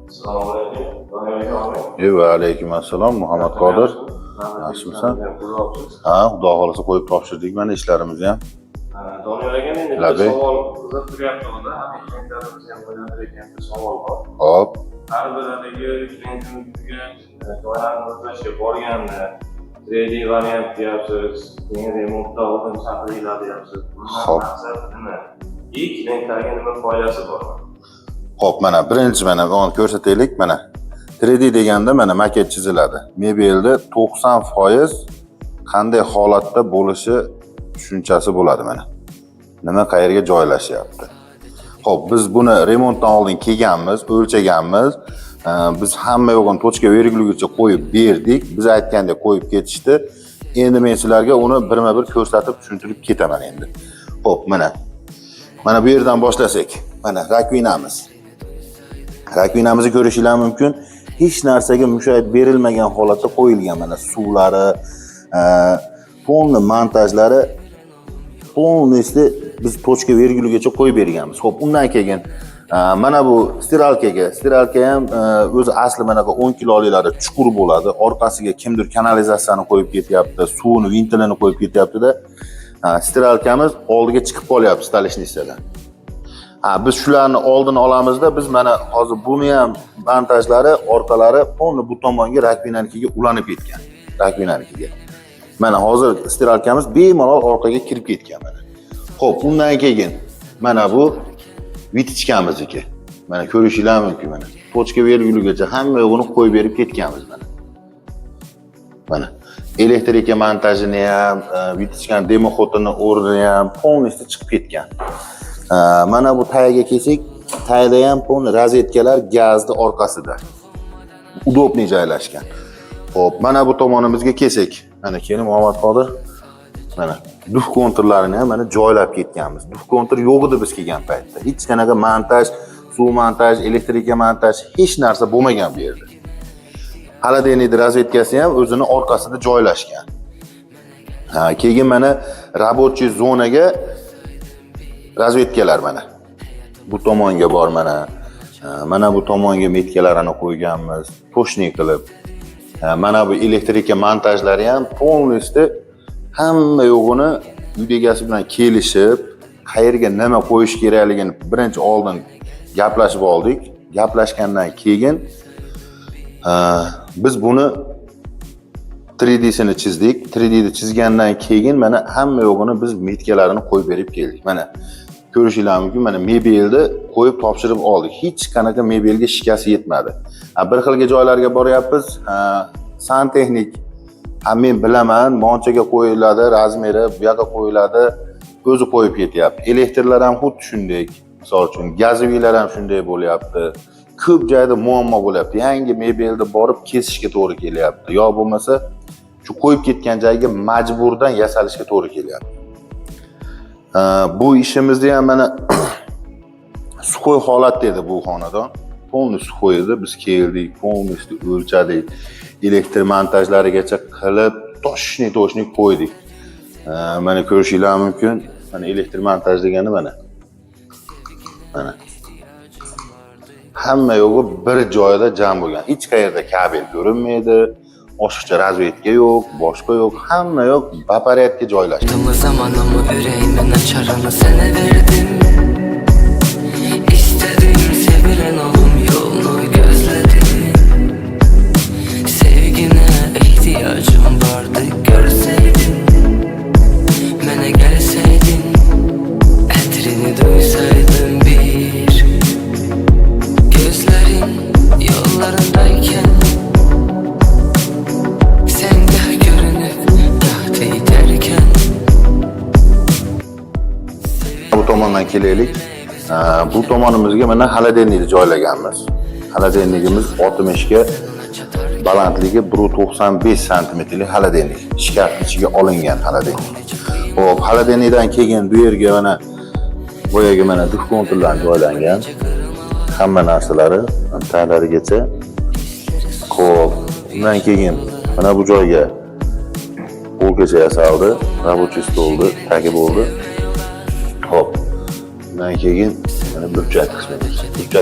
Assalomu alaykum. Va alaykum assalom. Muhammad Qodir. Yaxshimisan? Ha, xudo xolisa qo'yib topshirdik mana ishlarimizni ham. Doniyor aka, menda bir savol qiziqtiryapti bunda. Klientlarimiz ham qo'yadigan bir savol bor. Hop. Har biridagi klientimizga joylarni o'zlashga borganda 3D variant deyapsiz, keyin remontda oldin chaqiringlar deyapsiz. Hop. Maqsad nima? Klientlarga nima foydasi bor? Hop, mana birinchi mana buni ko'rsataylik. Mana 3D deganda mana maket chiziladi. Mebelda 90% qanday holatda bo'lishi tushunchasi bo'ladi mana. Nima qayerga joylashyapti. Hop, biz buni remontdan oldin kelganmiz, o'lchaganmiz. Biz hamma yo'g'ini tochka virgulgacha qo'yib berdik. Biz aytgandek qo'yib ketishdi. Endi men sizlarga uni birma-bir ko'rsatib tushuntirib ketaman endi. Hop, mana. Mana bu yerdan boshlasak. Mana rakvinamiz. Rakvinamizni ko'rishingiz mumkin. Hech narsaga mushayib berilmagan holatda qo'yilgan. Mana suvlari, polni montajlari polnosti biz tochka virgulgacha qo'yib berganmiz. Xo'p, undan keyin mana bu stiralka ham o'zi asli mana bu 10 kiloliklari chuqur bo'ladi. Orqasiga kimdir kanalizatsiyani qo'yib ketyapti, suvni ventilini qo'yib ketyapti-da. Stiralkamiz oldiga chiqib qolyapti stolishnisadan. Biz shularni oldini olamizda, biz mana hozir buni ham montajlari orqalari polni bu tomonga rakvinanikiga ulanib ketgan. Rakvinanikiga. Mana hozir stiralkamiz bemalol orqaga kirib ketgan mana. Xo'p, undan keyin mana bu vitichkamizniki. Mana ko'rishingiz mumkin mana. Tochka virgulgacha hamma yo'g'ini qo'yib berib ketganmiz mana. Mana elektrika montajini ham, vitichkan demoxotini o'rnini ham polnosti chiqib ketgan. Mana bu tagiga kelsak, tagida ham polni rozetkalar gazni orqasida. Udobniy joylashgan. Xo'p, mana bu tomonimizga kelsak, mana keling Muhammad Qodir. Mana duf konturlarini ham mana joylab ketganmiz. Duf kontur yo'q edi biz kelgan paytda. Hech qanaqa montaj, suv montaj, elektrika montaj hech narsa bo'lmagan bu yerda. Xolodilnik rozvetkasi ham o'zini orqasida joylashgan. Keyin mana рабочий zonaga rozvetkalar mana. Bu tomonga bor mana. Mana bu tomonga metkalarini qo'yganmiz, to'shnik qilib. Mana bu elektrika montajlari ham polnosti hamma yo'g'ini uy egasi bilan kelishib, qayerga nima qo'yish kerakligini birinchi oldin gaplashib oldik. Gaplashgandan keyin biz buni 3D sini chizdik. 3D ni chizgandan keyin mana hamma yo'g'ini biz metkalarini qo'yib berib keldik. Mana ko'rishingiz mumkin, mana mebelni qo'yib topshirib oldik. Hech qanaqa mebelga shikast yetmadi. Bir xilga joylarga boryapmiz. Santexnik men bilaman, monchaga qo'yiladi, razmeri bu yoqqa qo'yiladi, o'zi qo'yib ketyapti. Elektrlar ham xuddi shunday. Misol uchun, gazoviylar ham shunday bo'lyapti. Ko'p joyda muammo bo'lyapti. Yangi mebelni borib kesishga to'g'ri kelyapti. Yo bo'lmasa, shu qo'yib ketgan joyga majburdan yasalishga to'g'ri kelyapti. Bu ishimizda ham mana suxoy holatda edi bu xonadon. Polni suxoy edi. Biz keldik, polnosti o'lchadik. Elektr montajlarigacha qilib toshni qo'ydik. Mana ko'rishingiz mumkin. Mana elektr montaj degani mana. Mana. Hamma yo'g'i bir joyda jam bo'lgan. Hech qayerda kabel ko'rinmaydi. Oshiqcha razvedka yo'q, boshqa yo'q, hamma yo'q, baparyatga joylashgan. Tüm zamanımı yüreğimin açarını sana verdim. İstedim sevilen oğlum yolunu gözledim. Sevgine ihtiyacım vardı görseydin. Mene gelseydin, etrini duysaydın bir. Gözlerin yollarındayken bu tomondan kelaylik. Bu tomonimizga mana xolodilnikni joylaganmiz. Xolodilnikimiz 60 ga balandligi 1.95 santimetrlik xolodilnik. Shkaf ichiga olingan xolodilnik. Xo'p, xolodilnikdan keyin bu yerga mana bu yerga mana duf konturlar joylangan. Hamma narsalari taglarigacha. Xo'p, undan keyin mana bu joyga polkacha yasaldi, рабочий stolni tagi bo'ldi. Hop. Undan keyin mana burchak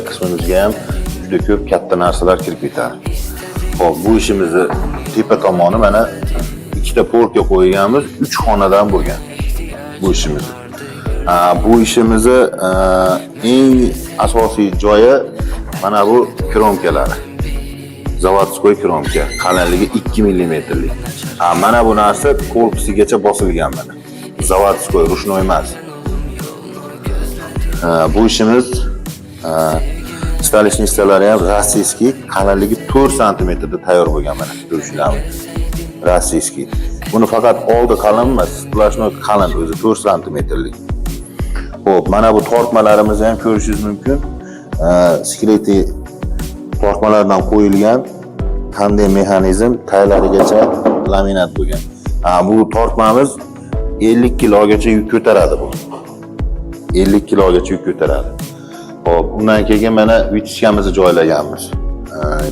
qismimizga ham juda ko'p katta narsalar kirib ketadi. Xo'p, bu ishimizni tepa tomoni mana ikkita polka qo'yganmiz, 3 xonadan bo'lgan bu ishimiz. Bu ishimizni eng asosiy joyi mana bu kromkalari. Zavodskoy kromka, qalinligi 2 mm. Mana bu narsa korpusigacha bosilgan mana. Zavodskoy, ruchnoy emas. Bu ishimiz stalichniy stalari ham rossiyskiy, qalinligi 4 cm da tayyor bo'lgan mana. Ko'rishlaringiz. Rossiyskiy. Buni faqat oldi qalin emas, splashnoy qalin o'zi 4 cm-lik. Xo'p, mana bu tortmalarimizni ham ko'rishingiz mumkin. Skeleti tortmalardan qo'yilgan qanday mexanizm taylarigacha laminat bo'lgan. Bu tortmamiz 50 kilogacha yuk ko'taradi bu. 50 kilogacha yuk ko'taradi. Xo'p, undan keyin mana vitiskamizni joylaganmiz.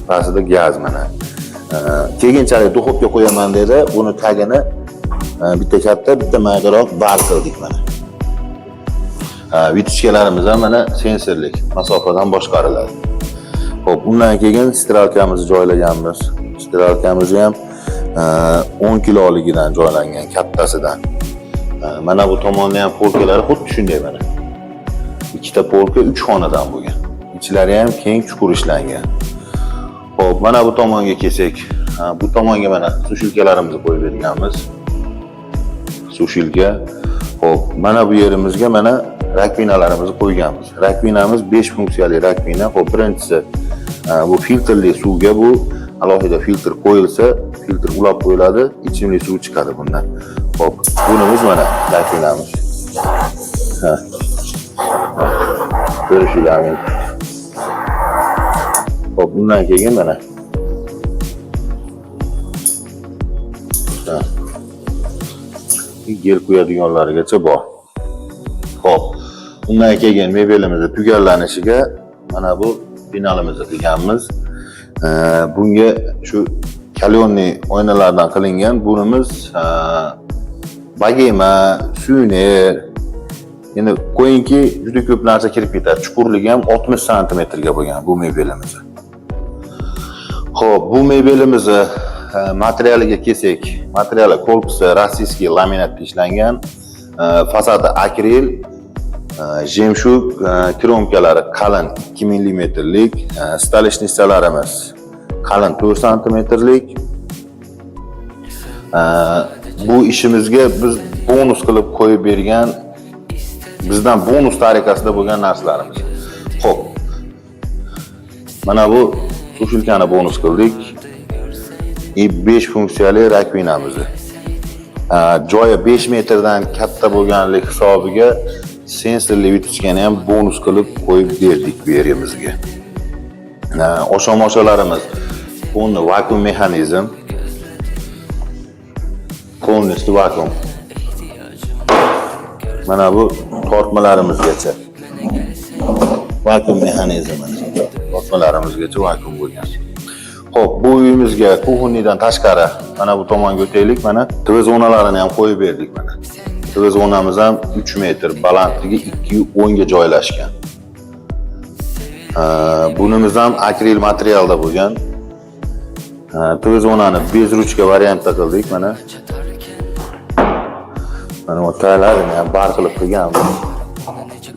Pastida gaz mana. Keyinchalik duxovka qo'yaman dedi. Buni tagini bitta katta, bitta maydaroq bar qildik mana. Vitiskalarimiz ham mana sensorlik masofadan boshqariladi. Xo'p, undan keyin stiralkamizni joylaganmiz. Stiralkamiz ham 10 kiloligidan joylangan, kattasidan. Mana bu tomonda ham polkalari xuddi shunday mana. Ikkita polka 3 xonadan bo'lgan. Ichlari ham keng chuqur ishlangan. Xo'p, mana bu tomonga kelsak, bu tomonga mana sushilkalarimizni qo'yib berganmiz. Sushilka. Xo'p, mana bu yerimizga mana rakvinalarimizni qo'yganmiz. Rakvinamiz 5 funksiyali rakvina. Xo'p, birinchisi bu filtrli suvga bu alohida filtr qo'yilsa, filtr ulab qo'yiladi, ichimlik suv chiqadi bundan. Xo'p, bunimiz mana rakvinamiz. Ko'rishingiz. Xo'p, bundan keyin mana gel qo'yadiganlarigacha bor. Xo'p, undan keyin mebelimizni tugallanishiga mana bu finalimizni qilganmiz. Bunga shu kalyonli oynalardan qilingan bunimiz bagema, suner. Endi qo'yingki, juda ko'p narsa kirib ketadi. Chuqurligi ham 60 cm ga bo'lgan bu mebelimiz. Xo'p, bu mebelimizni materialiga kelsak, materiali korpusi rossiyskiy laminatda ishlangan, fasadi akril, jemshug kromkalari qalin 2 mm-lik, stalichniy stalarimiz qalin 4 cm-lik. Bu ishimizga biz bonus qilib qo'yib bergan, bizdan bonus tariqasida bo'lgan narsalarimiz. Xo'p. Mana bu sushilkani bonus qildik. 5 funksiyali rakvinamizni. Joyi 5 metrdan katta bo'lganlik hisobiga sensorli vitiskani ham bonus qilib qo'yib berdik bu yerimizga. Osha-moshalarimiz buni vakuum mexanizm. Konusli vakuum. Mana bu tortmalarimizgacha vakuum mexanizmi. Tortmalarimizgacha vakuum bo'lgan. Xo'p, bu uyimizga kuxunnidan tashqari mana bu tomonga o'taylik. Mana TV zonalarini ham qo'yib berdik mana. TV zonamiz ham 3 metr, balandligi 2.10 ga joylashgan. Bunimiz ham akril materialda bo'lgan. TV zonani bez ruchka variantda qildik mana. Mana bu taylarni ham bar qilib qilganmiz.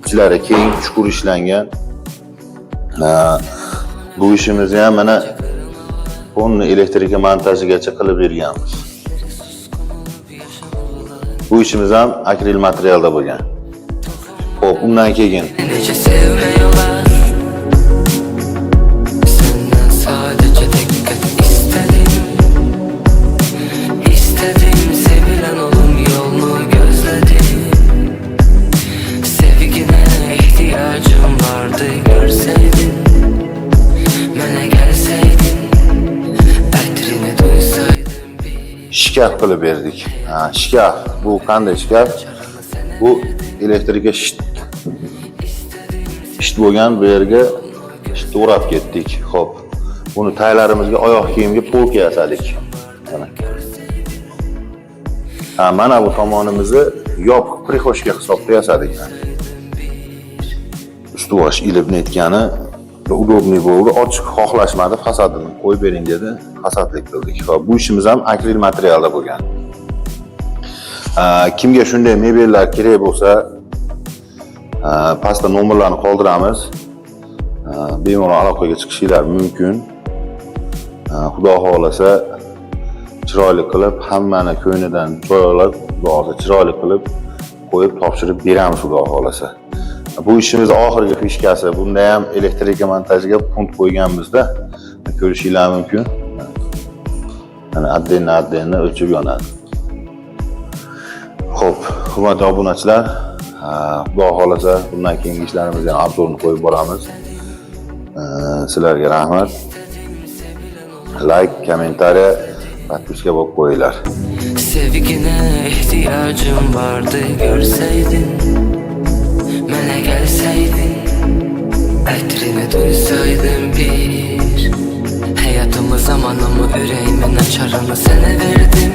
Ichlari keng, chuqur ishlangan. Bu ishimizni ham mana uni elektrika montajigacha qilib berganmiz. Bu ishimiz ham akril materialda bo'lgan. Xo'p, undan keyin senden sadece dikkat istedim. İstedim sevilen olum yolunu gözledim. Sevgine ihtiyacım vardı görseydin. Mene gelseydin. Etrini duysaydın. shkaf qilib berdik. Shkaf. Bu qanday shkaf? Bu elektrika shit bo'lgan, bu yerga shit o'rab ketdik. Xo'p. Buni taylarimizga, oyoq kiyimga polka yasadik. Mana bu tomonimizni yopiq prixoshka hisobda yasadik. Ustivosh ilib netgani udobniy bo'ldi. Ochiq xohlashmadi, fasadini qo'yib bering dedi. Fasadlik qildik. Va bu ishimiz ham akril materialda bo'lgan. Kimga shunday mebellar kerak bo'lsa, pastda nomerlarni qoldiramiz. Bemalol aloqaga chiqishinglar mumkin. Xudo xolasa chiroyli qilib, hammani ko'nglidan joy olib, xudo chiroyli qilib qo'yib topshirib beramiz xudo xolasa. Bu ishimiz oxirgi fishkasi. Bunda ham elektrika montajiga punt qo'yganmizda, ko'rishinglar mumkin. Mana addenni o'chib yonadi. Xo'p, hurmatli obunachilar, xudo xolasa bundan keyingi ishlarimizga ham obzorni qo'yib boramiz. Sizlarga rahmat. Like, kommentariya, podpiska bo'lib qo'yinglar. Sevgine ihtiyacım vardı görseydin, mene gelseydin, etrini duysaydın bir. Hayatımı, zamanımı, yüreğimin açarını sana verdim.